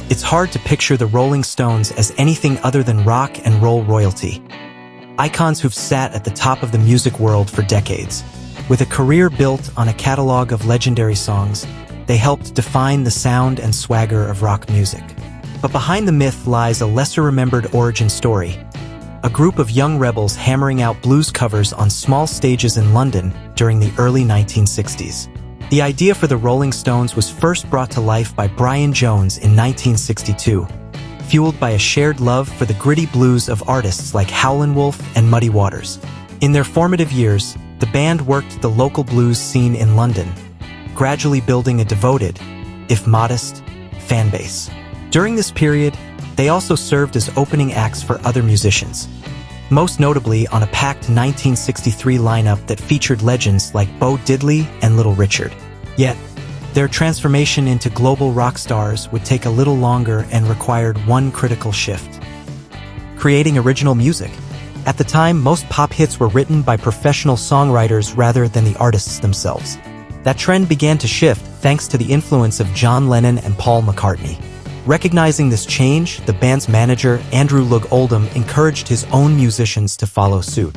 It's hard to picture the Rolling Stones as anything other than rock and roll royalty. Icons who've sat at the top of the music world for decades. With a career built on a catalog of legendary songs, they helped define the sound and swagger of rock music. But behind the myth lies a lesser-remembered origin story. A group of young rebels hammering out blues covers on small stages in London during the early 1960s. The idea for the Rolling Stones was first brought to life by Brian Jones in 1962, fueled by a shared love for the gritty blues of artists like Howlin and Muddy Waters. In their formative years, the band worked the local blues scene in London, gradually building a devoted, if modest, fan base. During this period, they also served as opening acts for other musicians, most notably on a packed 1963 lineup that featured legends like Bo Diddley and Little Richard. Yet, their transformation into global rock stars would take a little longer and required one critical shift: creating original music. At the time, most pop hits were written by professional songwriters rather than the artists themselves. That trend began to shift thanks to the influence of John Lennon and Paul McCartney. Recognizing this change, the band's manager, Andrew Loog Oldham, encouraged his own musicians to follow suit.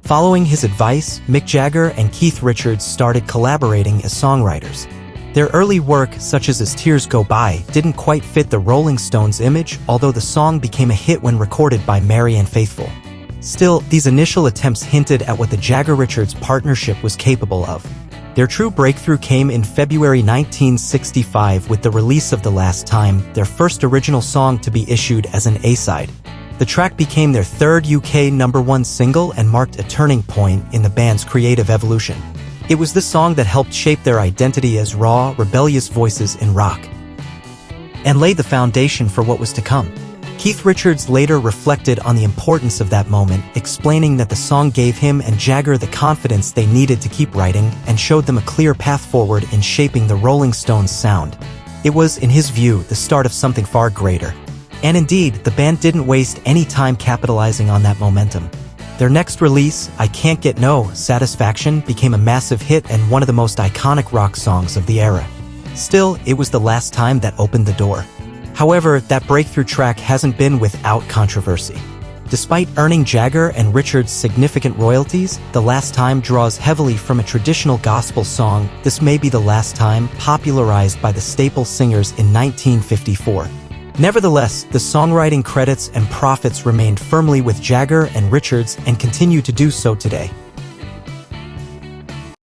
Following his advice, Mick Jagger and Keith Richards started collaborating as songwriters. Their early work, such as As Tears Go By, didn't quite fit the Rolling Stones' image, although the song became a hit when recorded by Mary and Faithfull. Still, these initial attempts hinted at what the Jagger-Richards partnership was capable of. Their true breakthrough came in February 1965 with the release of The Last Time, their first original song to be issued as an A-side. The track became their third UK #1 single and marked a turning point in the band's creative evolution. It was this song that helped shape their identity as raw, rebellious voices in rock, and laid the foundation for what was to come. Keith Richards later reflected on the importance of that moment, explaining that the song gave him and Jagger the confidence they needed to keep writing and showed them a clear path forward in shaping the Rolling Stones' sound. It was, in his view, the start of something far greater. And indeed, the band didn't waste any time capitalizing on that momentum. Their next release, I Can't Get No Satisfaction, became a massive hit and one of the most iconic rock songs of the era. Still, it was The Last Time that opened the door. However, that breakthrough track hasn't been without controversy. Despite earning Jagger and Richards significant royalties, The Last Time draws heavily from a traditional gospel song, This May Be the Last Time, popularized by the Staple Singers in 1954. Nevertheless, the songwriting credits and profits remained firmly with Jagger and Richards and continue to do so today.